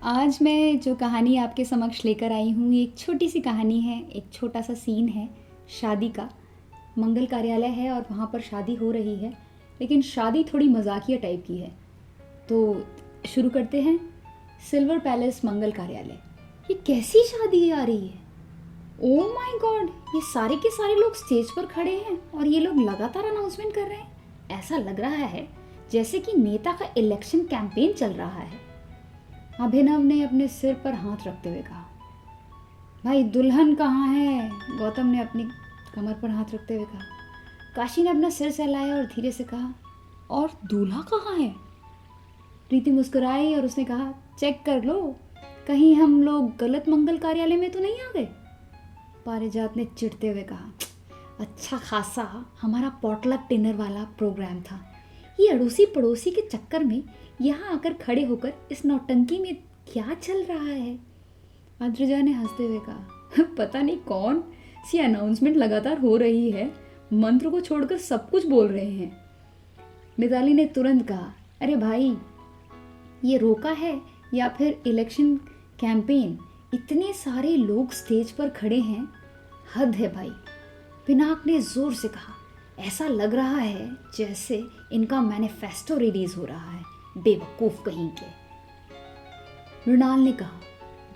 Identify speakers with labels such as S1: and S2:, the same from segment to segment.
S1: आज मैं जो कहानी आपके समक्ष लेकर आई हूँ एक छोटी सी कहानी है। एक छोटा सा सीन है शादी का। मंगल कार्यालय है और वहाँ पर शादी हो रही है, लेकिन शादी थोड़ी मजाकिया टाइप की है। तो शुरू करते हैं। सिल्वर पैलेस मंगल कार्यालय। ये कैसी शादी आ रही है? ओ माय गॉड, ये सारे के सारे लोग स्टेज पर खड़े हैं और ये लोग लगातार अनाउंसमेंट कर रहे हैं। ऐसा लग रहा है जैसे कि नेता का इलेक्शन कैंपेन चल रहा है। अभिनव ने अपने सिर पर हाथ रखते हुए कहा, भाई दुल्हन कहाँ है? गौतम ने अपनी कमर पर हाथ रखते हुए कहा। काशी ने अपना सिर सहलाया और धीरे से कहा, और दूल्हा कहाँ है? प्रीति मुस्कुराई और उसने कहा, चेक कर लो, कहीं हम लोग गलत मंगल कार्यालय में तो नहीं आ गए। पारिजात ने चिढ़ते हुए कहा, अच्छा खासा हमारा पॉटलक डिनर वाला प्रोग्राम था, ये अड़ोसी पड़ोसी के चक्कर में यहाँ आकर खड़े होकर इस नौटंकी में क्या चल रहा है? अद्रजा ने हंसते हुए कहा, पता नहीं कौन सी अनाउंसमेंट लगातार हो रही है, मंत्र को छोड़कर सब कुछ बोल रहे हैं। मिताली ने तुरंत कहा, अरे भाई ये रोका है या फिर इलेक्शन कैंपेन? इतने सारे लोग स्टेज पर खड़े हैं, हद है भाई। पिनाक ने जोर से कहा, ऐसा लग रहा है जैसे इनका मैनिफेस्टो रिलीज हो रहा है, बेवकूफ कहीं के। मृणाल ने कहा,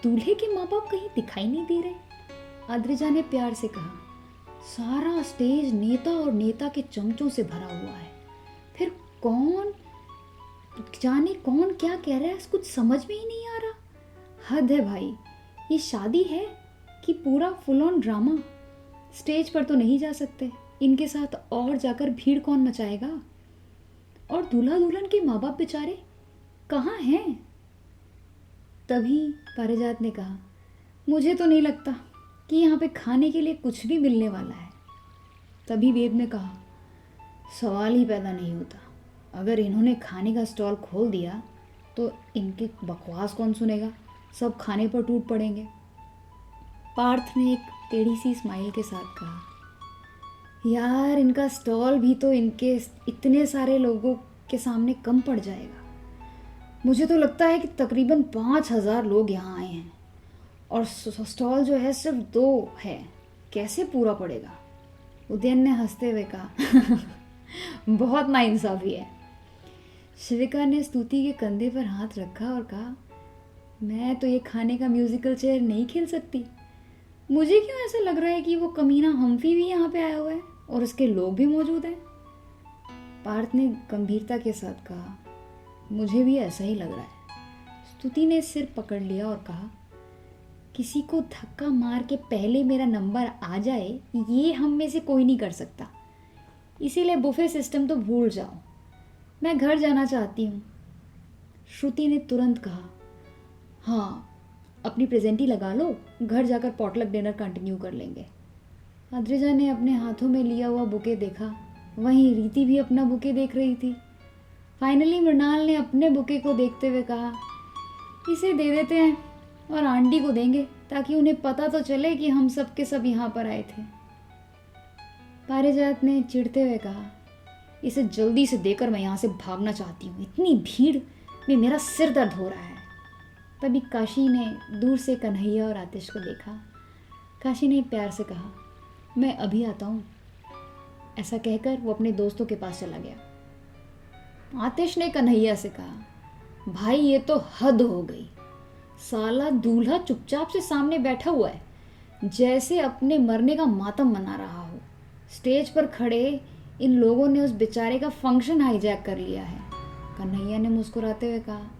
S1: दूल्हे के माँ बाप कहीं दिखाई नहीं दे रहे। अद्रिजा ने प्यार से कहा, सारा स्टेज नेता और नेता के चमचों से भरा हुआ है, फिर कौन जाने कौन क्या कह रहा है, कुछ समझ में ही नहीं आ रहा। हद है भाई, ये शादी है कि पूरा फुल ऑन ड्रामा? स्टेज पर तो नहीं जा सकते, इनके साथ और जाकर भीड़ कौन मचाएगा? और दूल्हा दुल्हन के माँ बाप बेचारे कहाँ हैं? तभी पारिजात ने कहा, मुझे तो नहीं लगता कि यहाँ पे खाने के लिए कुछ भी मिलने वाला है। तभी वेद ने कहा, सवाल ही पैदा नहीं होता, अगर इन्होंने खाने का स्टॉल खोल दिया तो इनकी बकवास कौन सुनेगा, सब खाने पर टूट पड़ेंगे। पार्थ ने एक टेढ़ी सी स्माइल के साथ कहा, यार इनका स्टॉल भी तो इनके इतने सारे लोगों के सामने कम पड़ जाएगा। मुझे तो लगता है कि तकरीबन 5,000 लोग यहाँ आए हैं और स्टॉल जो है सिर्फ 2 है, कैसे पूरा पड़ेगा? उदयन ने हंसते हुए कहा, बहुत नाइंसाफी है। शिविका ने स्तुति के कंधे पर हाथ रखा और कहा, मैं तो ये खाने का म्यूजिकल चेयर नहीं खेल सकती। मुझे क्यों ऐसा लग रहा है कि वो कमीना हम्फी भी यहाँ पे आया हुआ है और उसके लोग भी मौजूद हैं। पार्थ ने गंभीरता के साथ कहा, मुझे भी ऐसा ही लग रहा है। स्तुति ने सिर पकड़ लिया और कहा, किसी को धक्का मार के पहले मेरा नंबर आ जाए ये हम में से कोई नहीं कर सकता, इसीलिए बुफे सिस्टम तो भूल जाओ, मैं घर जाना चाहती हूँ। श्रुति ने तुरंत कहा, हाँ अपनी प्रेजेंटी लगा लो, घर जाकर पॉटलक डिनर कंटिन्यू कर लेंगे। अद्रिजा ने अपने हाथों में लिया हुआ बुके देखा, वहीं रीति भी अपना बुके देख रही थी। फाइनली मृणाल ने अपने बुके को देखते हुए कहा, इसे दे देते हैं और आंटी को देंगे ताकि उन्हें पता तो चले कि हम सब के सब यहाँ पर आए थे। पारिजात ने चिढ़ते हुए कहा, इसे जल्दी से देकर मैं यहाँ से भागना चाहती हूँ, इतनी भीड़ में मेरा सिर दर्द हो रहा है। तभी काशी ने दूर से कन्हैया और आतिश को देखा। काशी ने प्यार से कहा, मैं अभी आता हूँ। ऐसा कहकर वो अपने दोस्तों के पास चला गया। आतिश ने कन्हैया से कहा, भाई ये तो हद हो गई, साला दूल्हा चुपचाप से सामने बैठा हुआ है जैसे अपने मरने का मातम मना रहा हो। स्टेज पर खड़े इन लोगों ने उस बेचारे का फंक्शन हाईजैक कर लिया है। कन्हैया ने मुस्कुराते हुए कहा,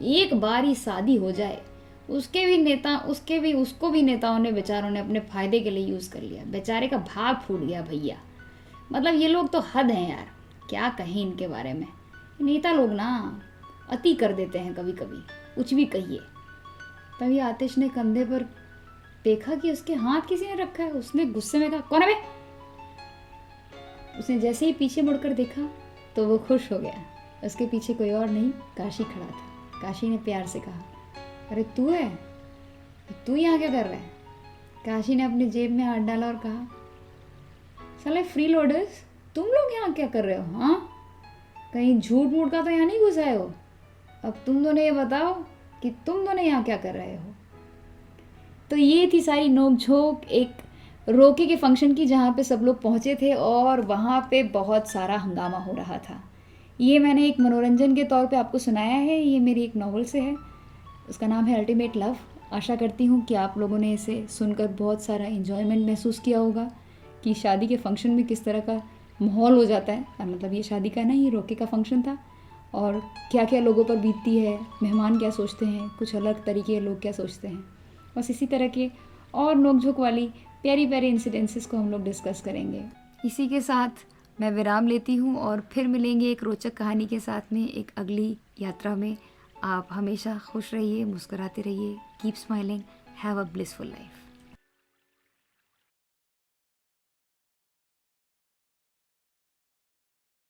S1: एक बार ही शादी हो जाए, उसको भी नेताओं ने बेचारों ने अपने फायदे के लिए यूज़ कर लिया। बेचारे का भाग फूट गया भैया। मतलब ये लोग तो हद हैं यार, क्या कहें इनके बारे में। नेता लोग ना अति कर देते हैं कभी कभी, कुछ भी कहिए। तभी आतिश ने कंधे पर देखा कि उसके हाथ किसी ने रखा है। उसने गुस्से में कहा, कौन है बे? उसने जैसे ही पीछे मुड़कर देखा तो वो खुश हो गया। उसके पीछे कोई और नहीं, काशी खड़ा था। काशी ने प्यार से कहा, अरे तू है, तू यहाँ क्या कर रहा है? काशी ने अपनी जेब में हाथ डाला और कहा, साले फ्री लोडर्स, तुम लोग यहाँ क्या कर रहे हो? हाँ, कहीं झूठ मूठ का तो यहाँ नहीं घुसाए हो? अब तुम दोनों ये बताओ कि तुम दोनों यहाँ क्या कर रहे हो। तो ये थी सारी नोक झोंक एक रोके के फंक्शन की, जहाँ पे सब लोग पहुँचे थे और वहाँ पे बहुत सारा हंगामा हो रहा था। ये मैंने एक मनोरंजन के तौर पे आपको सुनाया है, ये मेरी एक नॉवल से है, उसका नाम है अल्टीमेट लव। आशा करती हूँ कि आप लोगों ने इसे सुनकर बहुत सारा इन्जॉयमेंट महसूस किया होगा कि शादी के फंक्शन में किस तरह का माहौल हो जाता है। मतलब ये शादी का नहीं, ये रोके का फंक्शन था, और क्या क्या लोगों पर बीतती है, मेहमान क्या सोचते हैं, कुछ अलग तरीके के लोग क्या सोचते हैं। बस इसी तरह के और नोक-झोंक वाली प्यारी प्यारी इंसिडेंसेस को हम लोग डिस्कस करेंगे। इसी के साथ मैं विराम लेती हूँ और फिर मिलेंगे एक रोचक कहानी के साथ में एक अगली यात्रा में। आप हमेशा खुश रहिए, मुस्कुराते रहिए, keep smiling, have a blissful life.